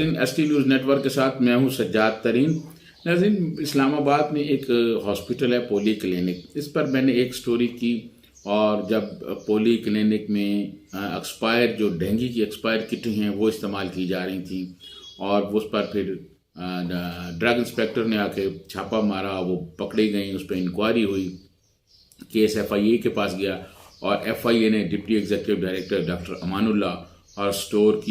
नाज़रीन, ST news network के साथ मैं हूं सज्जाद तरीन। नाज़रीन, इस्लामाबाद में एक हॉस्पिटल है पोली क्लिनिक, इस पर मैंने एक स्टोरी की। और जब पोली क्लिनिक में एक्सपायर जो डेंगू की एक्सपायर किटें हैं वो इस्तेमाल की जा रही थी, और उस पर फिर ड्रग इंस्पेक्टर ने आके छापा मारा, वो पकड़ी गई, उस पर इंक्वायरी हुई, केस FIA के पास गया, और FIA ने deputy executive director doctor Amanullah और स्टोर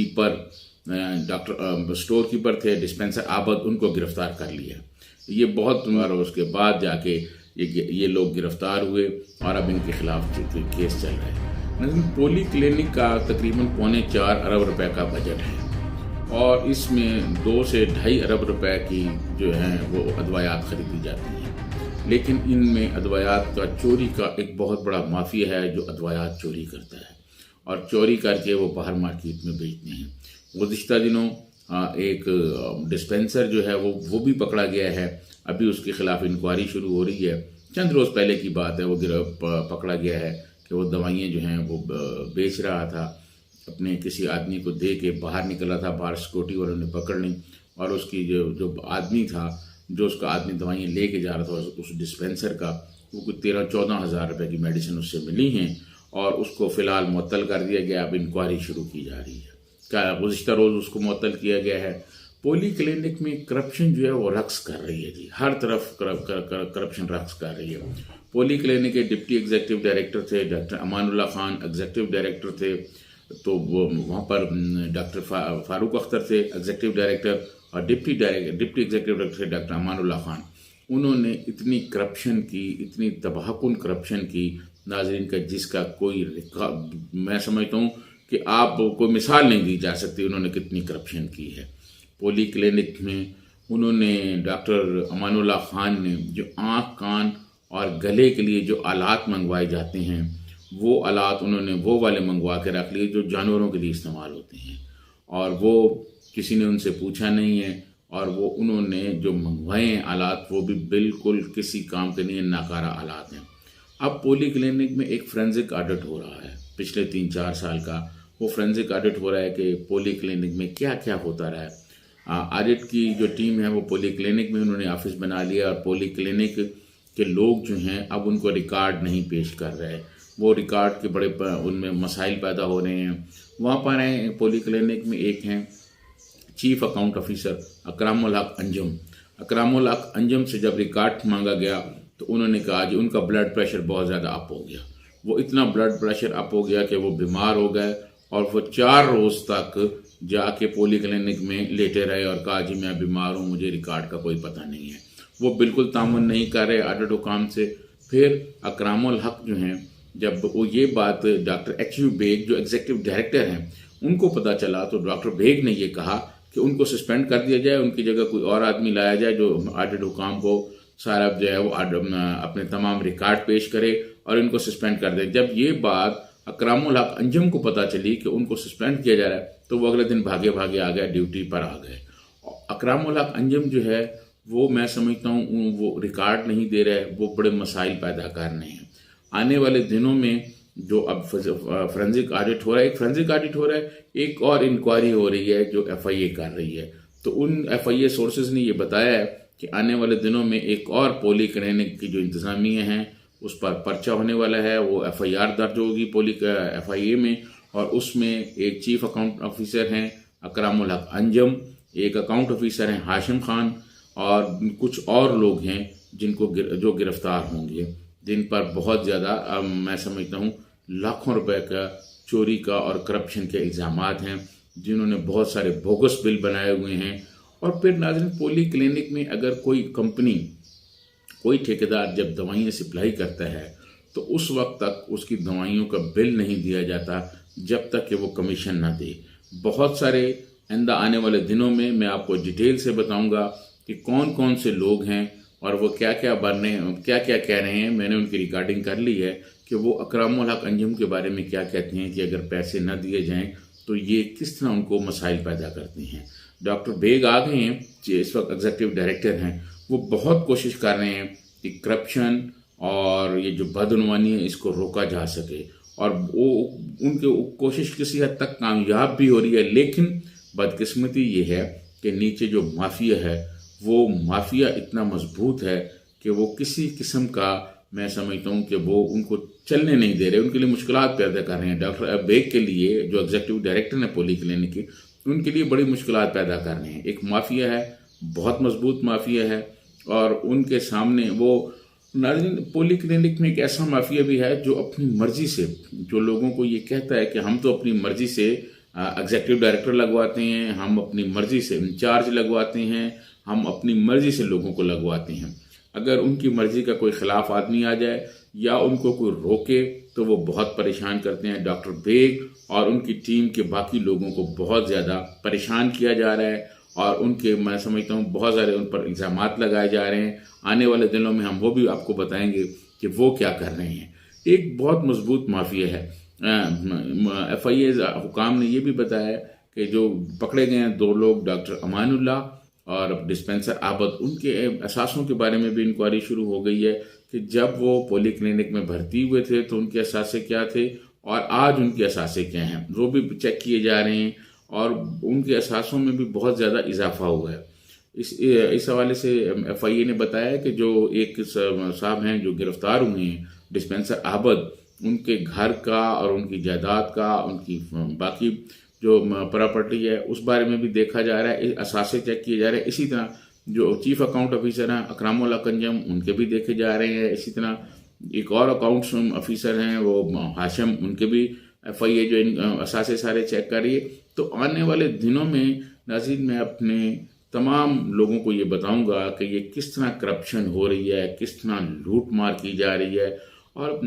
कीपर थे डिस्पेंसर आबद, उनको गिरफ्तार कर लिया। ये बहुत उसके बाद जाके ये लोग गिरफ्तार हुए और अब इनके खिलाफ केस चल रहा है। पोली क्लिनिक का तकरीबन 3.25 अरब रुपए का बजट है, और इसमें 2 से 2.5 अरब रुपए की जो है वो अदवायात खरीदी जाती हैं। लेकिन इनमें अदवायात का चोरी का एक बहुत बड़ा माफिया है जो अदवायात चोरी करता है, और चोरी करके वो बाहर मार्केट में बेचते हैं। गुज़िश्ता दिनों एक डिस्पेंसर जो है वो भी पकड़ा गया है, अभी उसके खिलाफ इंक्वायरी शुरू हो रही है। चंद रोज़ पहले की बात है, वो पकड़ा गया है कि वो दवाइयाँ जो हैं वो बेच रहा था, अपने किसी आदमी को दे के बाहर निकल रहा था, बाहर सिक्योरिटी वालों ने पकड़ ली, और उसकी जो आदमी था, जो उसका आदमी दवाइयाँ लेके जा रहा था उस डिस्पेंसर का, वो कुछ 13-14 हज़ार रुपये की मेडिसिन उससे मिली हैं, और उसको फ़िलहाल मुअत्तल कर दिया गया। अब इंक्वायरी शुरू की जा रही है, क्या गुज़िश्ता रोज़ उसको मुअत्तल किया गया है। पोली क्लिनिक में करप्शन जो है वो रक्स कर रही है जी, हर तरफ करप्शन रक्स कर रही है। पोली क्लिनिक के डिप्टी एग्जीक्यूटिव डायरेक्टर थे doctor Amanullah Khan, executive director थे, तो वहाँ पर डॉक्टर फारूक अख्तर थे एग्जीक्यूटिव डायरेक्टर, और डिप्टी एग्जीक्यूटिव डायरेक्टर थे डॉक्टर अमानुल्लाह खान। उन्होंने इतनी करप्शन की, इतनी तबाहकुन करप्शन की नाज़रीन का जिसका कोई मैं समझता हूँ कि आप कोई मिसाल नहीं दी जा सकती, उन्होंने कितनी करप्शन की है। पोली क्लिनिक में उन्होंने डॉक्टर अमानुल्लाह खान ने जो आँख, कान और गले के लिए जो आलात मंगवाए जाते हैं, वो आलात उन्होंने वो वाले मंगवा के रख लिए जो जानवरों के लिए इस्तेमाल होते हैं, और वो किसी ने उनसे पूछा नहीं है, और वो उन्होंने जो मंगवाए हैं आलात वो भी बिल्कुल किसी काम के नहीं, नाकारा आलात हैं। अब पोली क्लिनिक में एक फोरेंसिक ऑडिट हो रहा है पिछले 3-4 साल का, वो फोरेंसिक ऑडिट हो रहा है कि पोली क्लिनिक में क्या क्या होता रहा है। ऑडिट की जो टीम है वो पोली क्लिनिक में उन्होंने ऑफिस बना लिया, और पोली क्लिनिक के लोग जो हैं अब उनको रिकॉर्ड नहीं पेश कर रहे, वो रिकॉर्ड के बड़े उनमें मसाइल पैदा हो रहे हैं। वहाँ पर हैं पोली क्लिनिक में एक हैं चीफ अकाउंट ऑफिसर अकरामुल हक अंजुम। अकरामुल हक अंजुम से जब रिकॉर्ड मांगा गया तो उन्होंने कहा कि उनका ब्लड प्रेशर बहुत ज़्यादा अप हो गया, वो इतना ब्लड प्रेशर अप हो गया कि वो बीमार हो गए, और वो 4 रोज़ तक जाके पोली क्लिनिक में लेटे रहे और कहा जी मैं बीमार हूँ, मुझे रिकॉर्ड का कोई पता नहीं है। वो बिल्कुल तामुन नहीं कर रहे ऑडिट हुकाम से। फिर अकरामुल हक जो हैं, जब वो ये बात डॉक्टर HU बेग जो एग्जीक्यूटिव डायरेक्टर हैं उनको पता चला, तो डॉक्टर बेग ने ये कहा कि उनको सस्पेंड कर दिया जाए, उनकी जगह कोई और आदमी लाया जाए जो ऑडिट हुकाम को सारा जो है वो अपने तमाम रिकॉर्ड पेश करे और इनको सस्पेंड कर दे। जब ये बात अकरामुल हक अंजुम को पता चली कि उनको सस्पेंड किया जा रहा है, तो वो अगले दिन भागे भागे आ गए, ड्यूटी पर आ गए। अकरामुल हक अंजुम जो है वो मैं समझता हूँ वो रिकॉर्ड नहीं दे रहे, वो बड़े मसाइल पैदा कर रहे हैं। आने वाले दिनों में जो अब फोरेंसिक ऑडिट हो रहा है, एक फोरेंसिक ऑडिट हो रहा है, एक और इंक्वायरी हो रही है जो FIA कर रही है। तो उन FIA सोर्सेज ने ये बताया है कि आने वाले दिनों में एक और पोली क्लिनिक की जो इंतज़ामिया हैं उस पर पर्चा होने वाला है, वो FIR दर्ज होगी पोली FIA में, और उसमें एक चीफ अकाउंट ऑफिसर हैं अकरामुल हक अंजुम, एक अकाउंट ऑफिसर हैं हाशिम खान, और कुछ और लोग हैं जो गिरफ्तार होंगे, जिन पर बहुत ज़्यादा मैं समझता हूँ लाखों रुपए का चोरी का और करप्शन के इल्ज़ामात हैं, जिन्होंने बहुत सारे बोगस बिल बनाए हुए हैं। और फिर नाज़रीन, पोली क्लिनिक में अगर कोई कंपनी, कोई ठेकेदार जब दवाइयाँ सप्लाई करता है तो उस वक्त तक उसकी दवाइयों का बिल नहीं दिया जाता जब तक कि वो कमीशन ना दे। बहुत सारे आइंदा आने वाले दिनों में मैं आपको डिटेल से बताऊंगा कि कौन कौन से लोग हैं और वो क्या क्या कह रहे हैं। मैंने उनकी रिकॉर्डिंग कर ली है कि वो अकरामुल हक अंजुम के बारे में क्या कहते हैं कि अगर पैसे न दिए जाएं तो ये किस तरह उनको मसाइल पैदा करते हैं। डॉक्टर बेग आ गए हैं, इस वक्त एग्जीक्यूटिव डायरेक्टर हैं, वो बहुत कोशिश कर रहे हैं कि करप्शन और ये जो बदनवानी है इसको रोका जा सके, और वो उनकी कोशिश किसी हद तक कामयाब भी हो रही है। लेकिन बदकिस्मती ये है कि नीचे जो माफिया है वो माफिया इतना मजबूत है कि वो किसी किस्म का, मैं समझता हूँ कि वो उनको चलने नहीं दे रहे, उनके लिए मुश्किलात पैदा कर रहे हैं। डॉक्टर बेग के लिए, जो एग्जीक्यूटिव डायरेक्टर है पॉली क्लिनिक के, उनके लिए बड़ी मुश्किलात पैदा कर रहे हैं। एक माफिया है, बहुत मजबूत माफिया है, और उनके सामने वो नाज़रीन, पॉली क्लिनिक में एक ऐसा माफिया भी है जो अपनी मर्जी से, जो लोगों को ये कहता है कि हम तो अपनी मर्जी से एग्जीक्यूटिव डायरेक्टर लगवाते हैं, हम अपनी मर्जी से इंचार्ज लगवाते हैं, हम अपनी मर्जी से लोगों को लगवाते हैं। अगर उनकी मर्जी का कोई खिलाफ आदमी आ जाए या उनको कोई रोके तो वो बहुत परेशान करते हैं। डॉक्टर बेग और उनकी टीम के बाकी लोगों को बहुत ज़्यादा परेशान किया जा रहा है, और उनके, मैं समझता हूँ, बहुत सारे उन पर इल्ज़ामात लगाए जा रहे हैं। आने वाले दिनों में हम वो भी आपको बताएंगे कि वो क्या कर रहे हैं। एक बहुत मजबूत माफिया है। FIA हुकाम ने ये भी बताया कि जो पकड़े गए हैं 2 लोग, डॉक्टर अमानुल्लाह और डिस्पेंसर आबद, उनके असासों के बारे में भी इंक्वायरी शुरू हो गई है कि जब वो पॉली क्लिनिक में भर्ती हुए थे तो उनके असासे क्या थे और आज उनके असासे क्या हैं, वो भी चेक किए जा रहे हैं, और उनके असासों में भी बहुत ज़्यादा इजाफा हुआ है। इस हवाले से FIA ने बताया कि जो एक साहब हैं जो गिरफ्तार हुए हैं, डिस्पेंसर आबद, उनके घर का और उनकी जायदाद का, उनकी बाकी जो प्रॉपर्टी है उस बारे में भी देखा जा रहा है, असासे चेक किए जा रहे हैं। इसी तरह जो चीफ अकाउंट ऑफिसर हैं अकरामुल्लाह कंजम, उनके भी देखे जा रहे हैं। इसी तरह एक और अकाउंट्स ऑफिसर हैं वो हाशिम, उनके भी FIA जो इन असासे सारे चेक कर रही है। तो आने वाले दिनों में नाज़रीन मैं अपने तमाम लोगों को ये बताऊंगा कि ये किस तरह करप्शन हो रही है, किस तरह लूट मार की जा रही है। और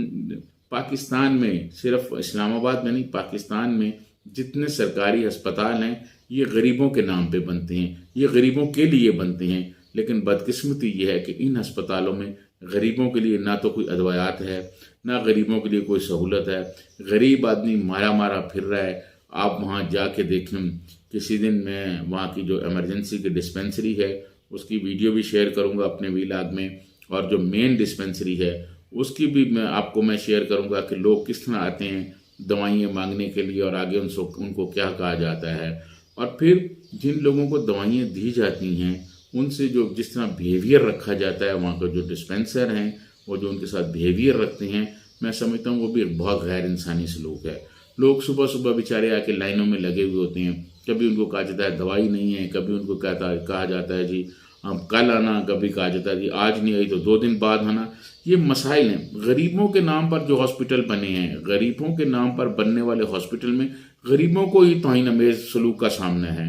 पाकिस्तान में, सिर्फ इस्लामाबाद में नहीं, पाकिस्तान में जितने सरकारी अस्पताल हैं ये गरीबों के नाम पे बनते हैं, ये गरीबों के लिए बनते हैं। लेकिन बदकिस्मती ये है कि इन अस्पतालों में गरीबों के लिए ना तो कोई अदवायात है, ना गरीबों के लिए कोई सहूलत है। गरीब आदमी मारा मारा फिर रहा है। आप वहाँ जाके देखें, किसी दिन मैं वहाँ की जो इमरजेंसी की डिस्पेंसरी है उसकी वीडियो भी शेयर करूँगा अपने वीलॉग में, और जो मेन डिस्पेंसरी है उसकी भी मैं शेयर करूँगा कि लोग किस तरह आते हैं दवाइयाँ मांगने के लिए, और आगे उनको क्या कहा जाता है। और फिर जिन लोगों को दवाइयाँ दी जाती हैं उनसे जो जिस तरह बिहेवियर रखा जाता है, वहाँ का जो डिस्पेंसर हैं वो जो उनके साथ बिहेवियर रखते हैं, मैं समझता हूँ वो भी एक बहुत गैर इंसानी सलूक है। लोग सुबह सुबह बेचारे आके लाइनों में लगे हुए होते हैं, कभी उनको कहा जाता है दवाई नहीं है, कभी उनको कहा जाता है जी हम कल आना, कभी कहा जाता है जी आज नहीं आई तो 2 दिन बाद आना। ये मसाइल हैं। गरीबों के नाम पर जो हॉस्पिटल बने हैं, गरीबों के नाम पर बनने वाले हॉस्पिटल में गरीबों को ही तौहीन अमेज़ सलूक का सामना है।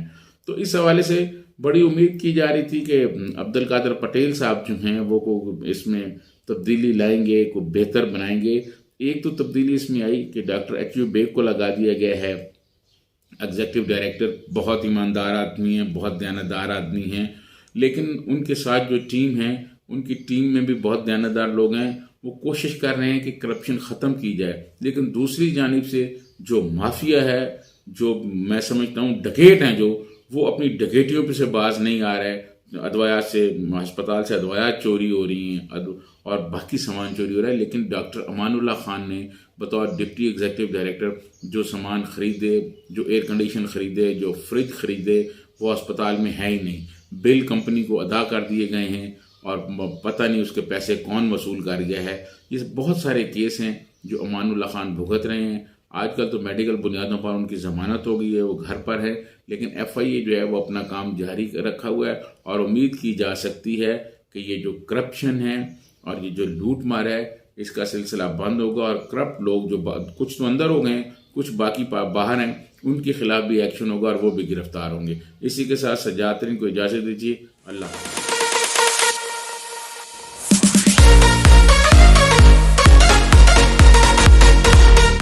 तो इस हवाले से बड़ी उम्मीद की जा रही थी कि अब्दुल कादिर पटेल साहब जो हैं वो को इसमें तब्दीली लाएंगे, को बेहतर बनाएंगे। एक तो तब्दीली इसमें आई कि डॉक्टर HU बेग को लगा दिया गया है एग्जीक्यूटिव डायरेक्टर। बहुत ईमानदार आदमी हैं, बहुत दयानतदार आदमी हैं, लेकिन उनके साथ जो टीम है, उनकी टीम में भी बहुत दयानतदार लोग हैं। वो कोशिश कर रहे हैं कि करप्शन ख़त्म की जाए, लेकिन दूसरी जानिब से जो माफिया है, जो मैं समझता हूँ डकैत हैं, जो वो अपनी डकैतियों पे से बाज नहीं आ रहे। अदवायात से, अस्पताल से अदवायात चोरी हो रही हैं और बाकी सामान चोरी हो रहा है। लेकिन डॉक्टर अमानुल्लाह खान ने बतौर डिप्टी एग्जीक्यूटिव डायरेक्टर जो सामान खरीदे, जो एयर कंडीशन खरीदे, जो फ्रिज खरीदे, वो अस्पताल में है ही नहीं। बिल कंपनी को अदा कर दिए गए हैं और पता नहीं उसके पैसे कौन वसूल कर गया है। ये बहुत सारे केस हैं जो अमानुल्लाह खान भुगत रहे हैं। आजकल तो मेडिकल बुनियादों पर उनकी ज़मानत हो गई है, वो घर पर है, लेकिन FIA जो है वो अपना काम जारी रखा हुआ है। और उम्मीद की जा सकती है कि ये जो करप्शन है और ये जो लूट मार है, इसका सिलसिला बंद होगा और करप्ट लोग जो कुछ तो अंदर हो गए हैं, कुछ बाकी बाहर हैं, उनके खिलाफ भी एक्शन होगा और वो भी गिरफ्तार होंगे। इसी के साथ सज्जाद तरीन को इजाज़त दीजिए। अल्लाह।